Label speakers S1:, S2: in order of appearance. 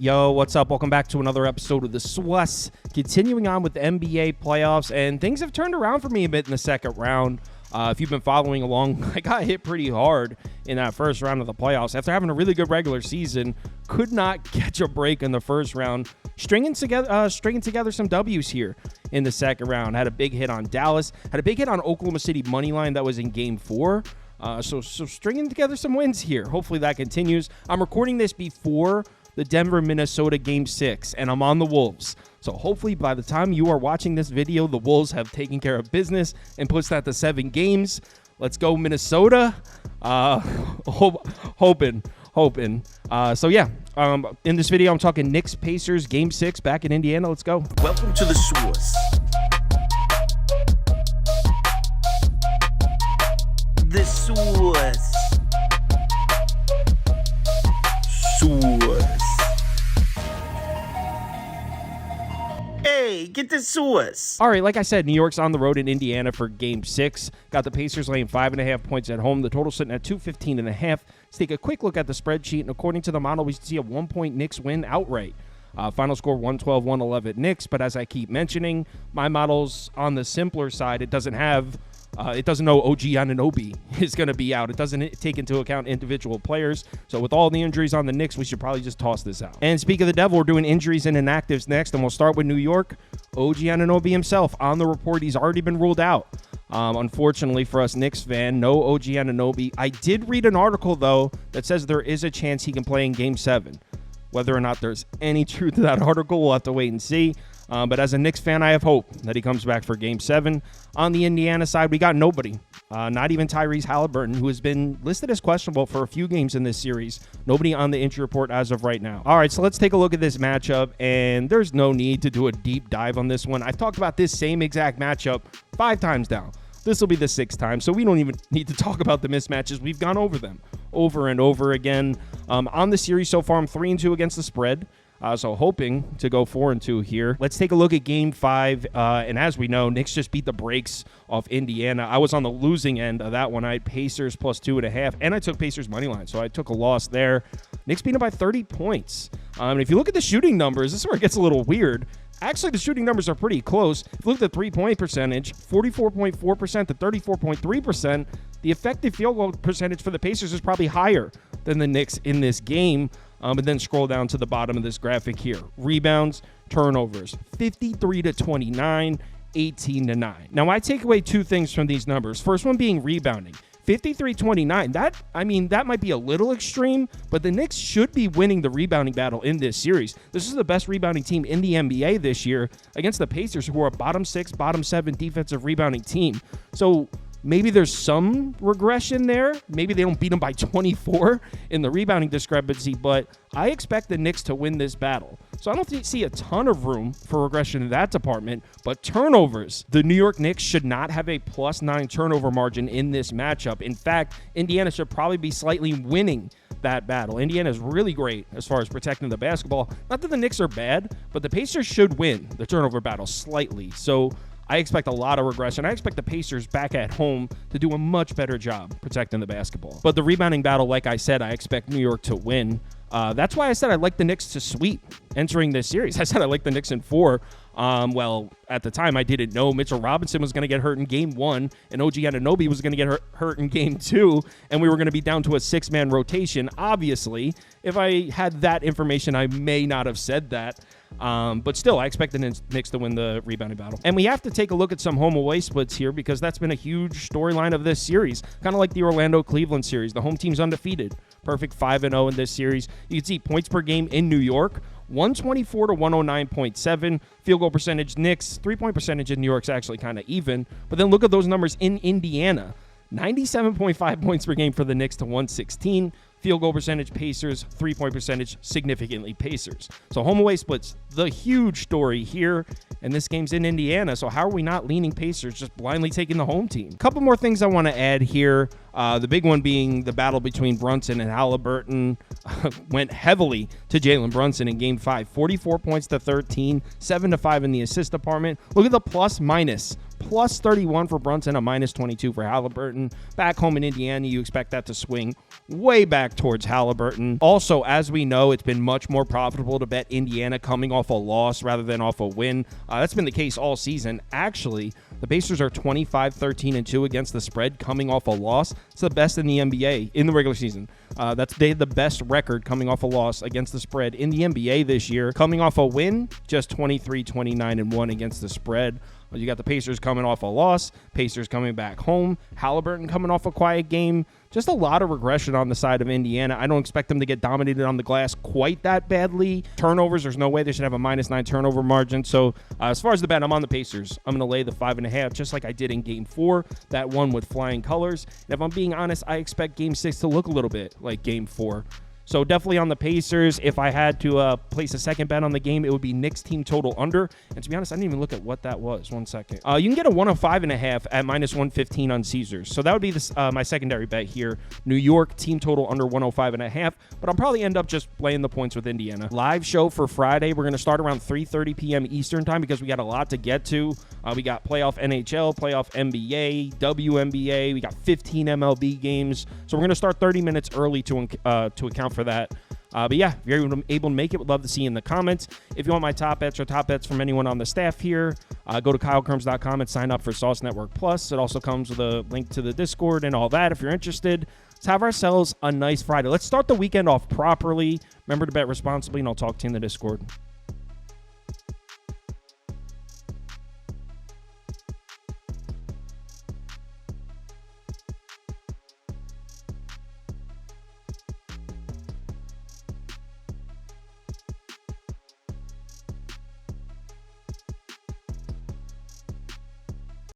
S1: Yo, what's up? Welcome back to another episode of The Swiss. Continuing on with the NBA playoffs, and things have turned around for me a bit in the second round. If you've been following along, I got hit pretty hard in that first round of the playoffs. After having a really good regular season, could not catch a break in the first round. Stringing together some W's here in the second round. Had a big hit on Dallas. Had a big hit on Oklahoma City money line that was in Game 4. So stringing together some wins here. Hopefully that continues. I'm recording this before the Denver-Minnesota Game 6, and I'm on the Wolves. So hopefully by the time you are watching this video, the Wolves have taken care of business and pushed that to 7 games. Let's go, Minnesota. Hoping. In this video, I'm talking Knicks-Pacers Game 6 back in Indiana. Let's go.
S2: Welcome to the Source. The Source. Hey, get the Source.
S1: All right, like I said, New York's on the road in Indiana for Game 6. Got the Pacers laying 5.5 points at home. The total sitting at 215.5. Let's take a quick look at the spreadsheet, and according to the model, we see a 1-point Knicks win outright. Final score 112-111 Knicks, but as I keep mentioning, my model's on the simpler side. It doesn't know OG Anunoby is going to be out. It doesn't take into account individual players. So with all the injuries on the Knicks, we should probably just toss this out. And speak of the devil, we're doing injuries and inactives next, and we'll start with New York. OG Anunoby himself on the report. He's already been ruled out. Unfortunately for us Knicks fan, no OG Anunoby. I did read an article, though, that says there is a chance he can play in Game 7. Whether or not there's any truth to that article, we'll have to wait and see. But as a Knicks fan, I have hope that he comes back for Game 7. On the Indiana side, we got nobody. Not even Tyrese Halliburton, who has been listed as questionable for a few games in this series. Nobody on the injury report as of right now. All right, so let's take a look at this matchup, and there's no need to do a deep dive on this one. I've talked about this same exact matchup 5 times now. This will be the 6th time, so we don't even need to talk about the mismatches. We've gone over them over and over again. On the series so far, I'm 3-2 against the spread. So hoping to go 4-2 here. Let's take a look at Game 5. And as we know, Knicks just beat the brakes off Indiana. I was on the losing end of that one. I had Pacers plus 2.5, and I took Pacers money line, so I took a loss there. Knicks beat them by 30 points. And if you look at the shooting numbers, this is where it gets a little weird. Actually, the shooting numbers are pretty close. If you look at the three-point percentage, 44.4% to 34.3%, the effective field goal percentage for the Pacers is probably higher than the Knicks in this game. And then scroll down to the bottom of this graphic here. Rebounds, turnovers, 53-29, 18-9. Now, I take away 2 things from these numbers. First one being rebounding. 53-29, that might be a little extreme, but the Knicks should be winning the rebounding battle in this series. This is the best rebounding team in the NBA this year against the Pacers, who are a bottom 6, bottom 7 defensive rebounding team. So maybe there's some regression there. Maybe they don't beat them by 24 in the rebounding discrepancy, but I expect the Knicks to win this battle. So I don't see a ton of room for regression in that department, but turnovers. The New York Knicks should not have a +9 turnover margin in this matchup. In fact, Indiana should probably be slightly winning that battle. Indiana is really great as far as protecting the basketball. Not that the Knicks are bad, but the Pacers should win the turnover battle slightly. So I expect a lot of regression. I expect the Pacers back at home to do a much better job protecting the basketball. But the rebounding battle, like I said, I expect New York to win. That's why I said I'd like the Knicks to sweep entering this series. I said I like the Knicks in 4. Well, at the time, I didn't know Mitchell Robinson was going to get hurt in Game 1, and OG Anunoby was going to get hurt in Game 2, and we were going to be down to a 6-man rotation. Obviously, if I had that information, I may not have said that. But still, I expect the Knicks to win the rebounding battle. And we have to take a look at some home-away splits here because that's been a huge storyline of this series. Kind of like the Orlando-Cleveland series. The home team's undefeated. Perfect 5-0 in this series. You can see points per game in New York, 124 to 109.7. Field goal percentage, Knicks. 3-point percentage in New York's actually kind of even. But then look at those numbers in Indiana. 97.5 points per game for the Knicks to 116. Field goal percentage, Pacers. 3-point percentage, significantly Pacers. So home away splits, the huge story here. And this game's in Indiana, so how are we not leaning Pacers, just blindly taking the home team? A couple more things I want to add here. The big one being the battle between Brunson and Halliburton went heavily to Jalen Brunson in Game 5. 44 points to 13, 7 to 5 in the assist department. Look at the plus-minus plus 31 for Brunson, a minus 22 for Halliburton. Back home in Indiana, you expect that to swing way back towards Halliburton. Also, as we know, it's been much more profitable to bet Indiana coming off a loss rather than off a win. That's been the case all season. Actually, the Pacers are 25-13-2 against the spread coming off a loss. It's the best in the NBA in the regular season. They had the best record coming off a loss against the spread in the NBA this year. Coming off a win, just 23-29-1 against the spread. You got the Pacers coming off a loss, Pacers coming back home, Halliburton coming off a quiet game. Just a lot of regression on the side of Indiana. I don't expect them to get dominated on the glass quite that badly. Turnovers, there's no way they should have a -9 turnover margin. So as far as the bet, I'm on the Pacers. I'm going to lay the 5.5, just like I did in Game 4, that one with flying colors. And if I'm being honest, I expect Game 6 to look a little bit like Game 4. So definitely on the Pacers. If I had to place a second bet on the game, it would be Knicks team total under. And to be honest, I didn't even look at what that was. 1 second. You can get a 105.5 at -115 on Caesars. So that would be my secondary bet here. New York team total under 105.5. But I'll probably end up just playing the points with Indiana. Live show for Friday. We're going to start around 3:30 p.m. Eastern time because we got a lot to get to. We got playoff NHL, playoff NBA, WNBA. We got 15 MLB games. So we're going to start 30 minutes early to account for that. But yeah, if you're able to make it, would love to see you in the comments. If you want my top bets or top bets from anyone on the staff here, go to KyleKirms.com and sign up for Sauce Network Plus. It also comes with a link to the Discord and all that if you're interested. Let's have ourselves a nice Friday. Let's start the weekend off properly. Remember to bet responsibly, and I'll talk to you in the Discord.